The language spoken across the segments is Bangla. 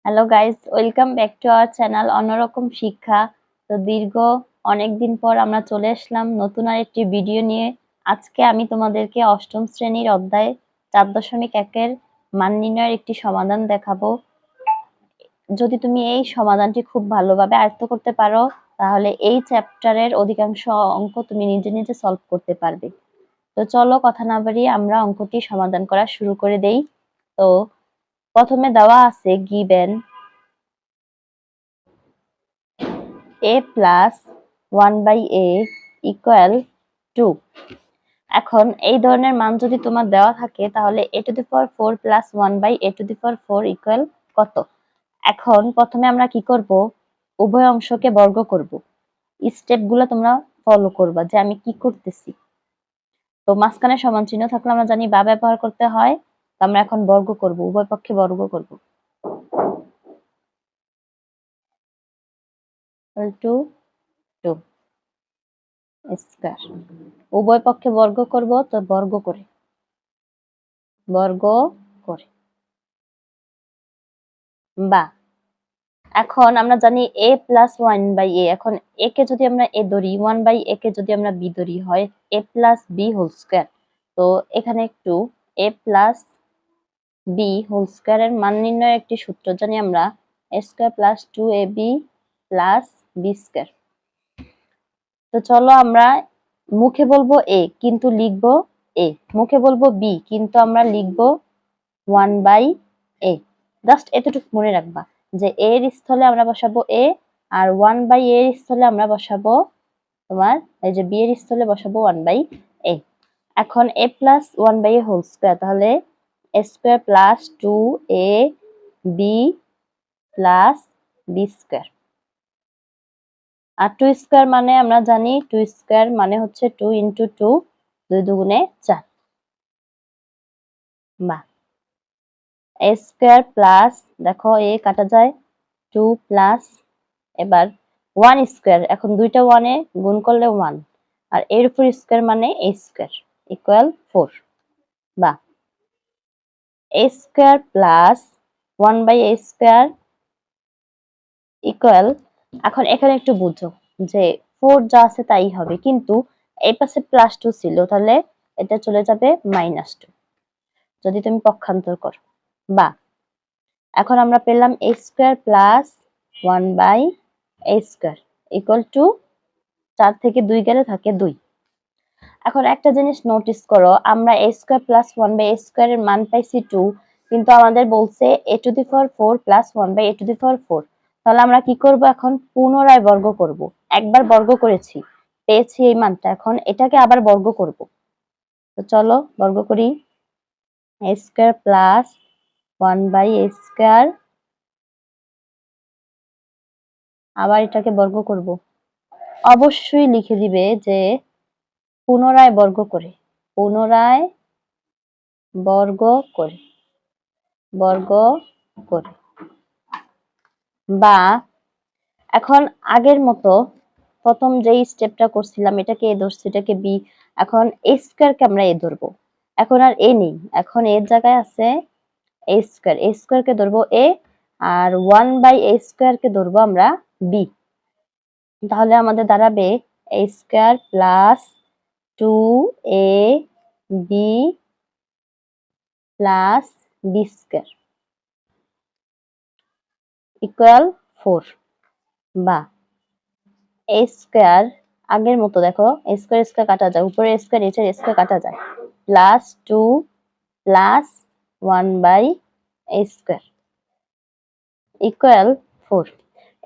Hello guys, welcome back to our channel অন্যরকম শিক্ষা। তো দীর্ঘ অনেকদিন পর আমরা চলে আসলাম নতুন আরেকটি ভিডিও নিয়ে। আজকে আমি তোমাদেরকে অষ্টম শ্রেণীর অধ্যায় 4.1 মান নির্ণয়ের একটি সমাধান দেখাবো। যদি তুমি এই সমাধানটি খুব ভালোভাবে আয়ত্ত করতে পারো তাহলে এই চ্যাপ্টারের অধিকাংশ অঙ্ক তুমি নিজে নিজে সলভ করতে পারবে। তো চলো কথা না বাড়িয়ে আমরা অঙ্কটি সমাধান করা শুরু করে দেই। তো প্রথমে দেওয়া আছে given a plus 1 by a equal 2। এখন এই ধরনের মান যদি তোমার দেওয়া থাকে তাহলে a to the power 4 plus 1 by a to the power 4 equal কত? এখন প্রথমে আমরা কি করব, উভয় অংশকে বর্গ করব। স্টেপগুলো তোমরা ফলো করবা যে আমি কি করতেছি। তো মাঝখানে সমান চিহ্ন থাকলে আমরা জানি বা ব্যবহার করতে হয়। তো আমরা এখন বর্গ করব, উভয় পক্ষে বর্গ করব। equal to 2 square. উভয় পক্ষে বর্গ করব, তো বর্গ করে বা এখন আমরা জানি a প্লাস 1 বাই a। এখন a কে যদি আমরা a ধরি, 1 বাই a কে যদি আমরা b ধরি, হয় a plus b whole square. তো এখানে একটু a প্লাস b হোল স্কয়ারের মান নির্ণয়ের একটি সূত্র জানি আমরা, a square plus 2ab plus b square. তো চলো আমরা মুখে বলবো a কিন্তু লিখবো a, মুখে বলবো b কিন্তু আমরা লিখবো 1 বাই a। জাস্ট এতটুকু মনে রাখবা যে a এর স্থলে আমরা বসাবো a, আর 1 বাই a এর স্থলে আমরা বসাবো তোমার এই যে b এর স্থলে বসাবো 1 বাই a। এখন a plus 1 by a whole square, তাহলে a square plus 2ab plus b square. আর 2 স্কয়ার মানে আমরা জানি 2 স্কয়ার মানে হচ্ছে 2 ইনটু 2, 2 দুগুণে 4। বা a স্কয়ার প্লাস, দেখো a কাটা যায়, 2 প্লাস এবার 1 স্কয়ার, এখন দুইটা 1 এ গুণ করলে 1, আর এর উপর স্কয়ার মানে a স্কয়ার ইকুয়াল 4। বা a square plus 1 by a square equal, এখন এখানে একটু বুঝো যে 4 যা আছে তাই হবে, কিন্তু এই পাশে প্লাস 2 ছিল, তাহলে এটা চলে যাবে -2 যদি তুমি পক্ষান্তর করো। বা এখন আমরা পেলাম a square plus 1 by a square equal to 4 থেকে 2 গেলে থাকে 2। এখন একটা জিনিস নোটিস করো, আমরা a square plus 1 by a square এর মান পাইছি 2, কিন্তু আমাদের বলছে a to the power 4 plus 1 by a to the power 4। তাহলে আমরা কি করব, এখন পুনরায় বর্গ করব। একবার বর্গ করেছি, পেয়েছি এই মানটা, এখন এটাকে আবার বর্গ করব। তো চলো বর্গ করি। a square plus 1 by a square, আবার এটাকে বর্গ করব। অবশ্যই লিখে দিবে যে পুনরায় বর্গ করে, পুনরায় বর্গ করে, বর্গ করে। বা এখন আগের মতো প্রথম যেই স্টেপটা করছিলাম, এটাকে এ ধরছি, এটাকে বি, এখন এ স্কয়ারকে আমরা এ ধরবো। এখন আর এ নেই, এখন এর জায়গায় আছে এ স্কয়ার, এ স্কয়ারকে ধরবো এ, আর 1 বাই এ স্কয়ারকে ধরবো আমরা বি। তাহলে আমাদের দাঁড়াবে A square plus 2a B plus B square equal 4। বা a স্কয়ার আগের মতো, দেখো a স্কয়ার স্কয়ার কাটা যায়, উপরে স্কয়ার নিচে স্কয়ার কাটা যায়, plus 2 plus 1 by a square equal 4।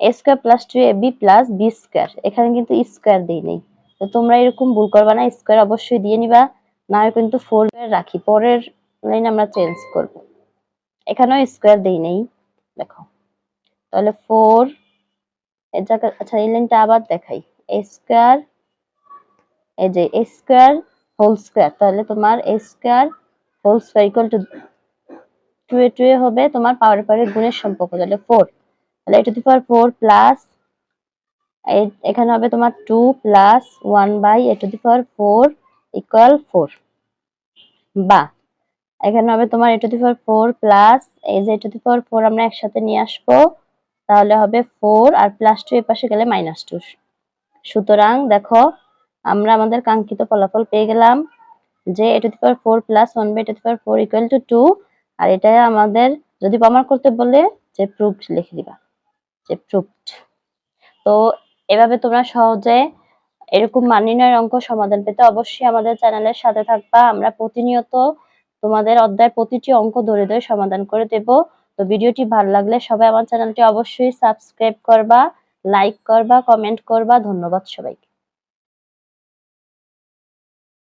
a square plus 2ab plus b square, এখানে কিন্তু স্কয়ার দেই নেই। তো তোমরা এরকম ভুল করবা না, স্কয়ার অবশ্যই দিয়ে নিবা, না হয় কিন্তু 4 রাখি, পরের লাইন আমরা চেঞ্জ করব। এখানেও স্কয়ার দেই নেই, দেখো, তাহলে 4 এর জায়গায়, আচ্ছা এই লাইনটা আবার দেখাই, a স্কয়ার, এই যে a স্কয়ার হোল স্কয়ার, তাহলে তোমার a square whole square equal to 2 a 2 a হবে তোমার পাওয়ার পাওয়ারের গুণের সম্পর্ক, তাহলে 4, তাহলে a to the power 4 plus এখানে হবে তোমার 2 plus 1 by a to the power 4 equal 4। বা এখানে হবে তোমার a to the power 4 plus এই যে টু দি পাওয়ার 4 আমরা একসাথে নিয়ে আসবো, তাহলে হবে 4 আর +2 এর পাশে গেলে -2। সুতরাং দেখো আমরা আমাদের কাঙ্ক্ষিত ফলাফল পেয়ে গেলাম যে a to the power 4 + 1/a to the power 4 = 2। আর এটা আমাদের যদি প্রমাণ করতে বলে যে প্রুভড লিখে দিবা, যে প্রুভড। তো এভাবে তোমরা সহজে এরকম মান নির্ণয়ের অঙ্ক সমাধান পেতে অবশ্যই আমাদের চ্যানেলের সাথে থাকবা। আমরা প্রতিনিয়ত তোমাদের অধ্যায়ের প্রতিটি অঙ্ক ধরে ধরে সমাধান করে দেব। তো ভিডিওটি ভালো লাগলে সবাই আমার চ্যানেলটি অবশ্যই সাবস্ক্রাইব করবা, লাইক করবা, কমেন্ট করবা। ধন্যবাদ সবাইকে।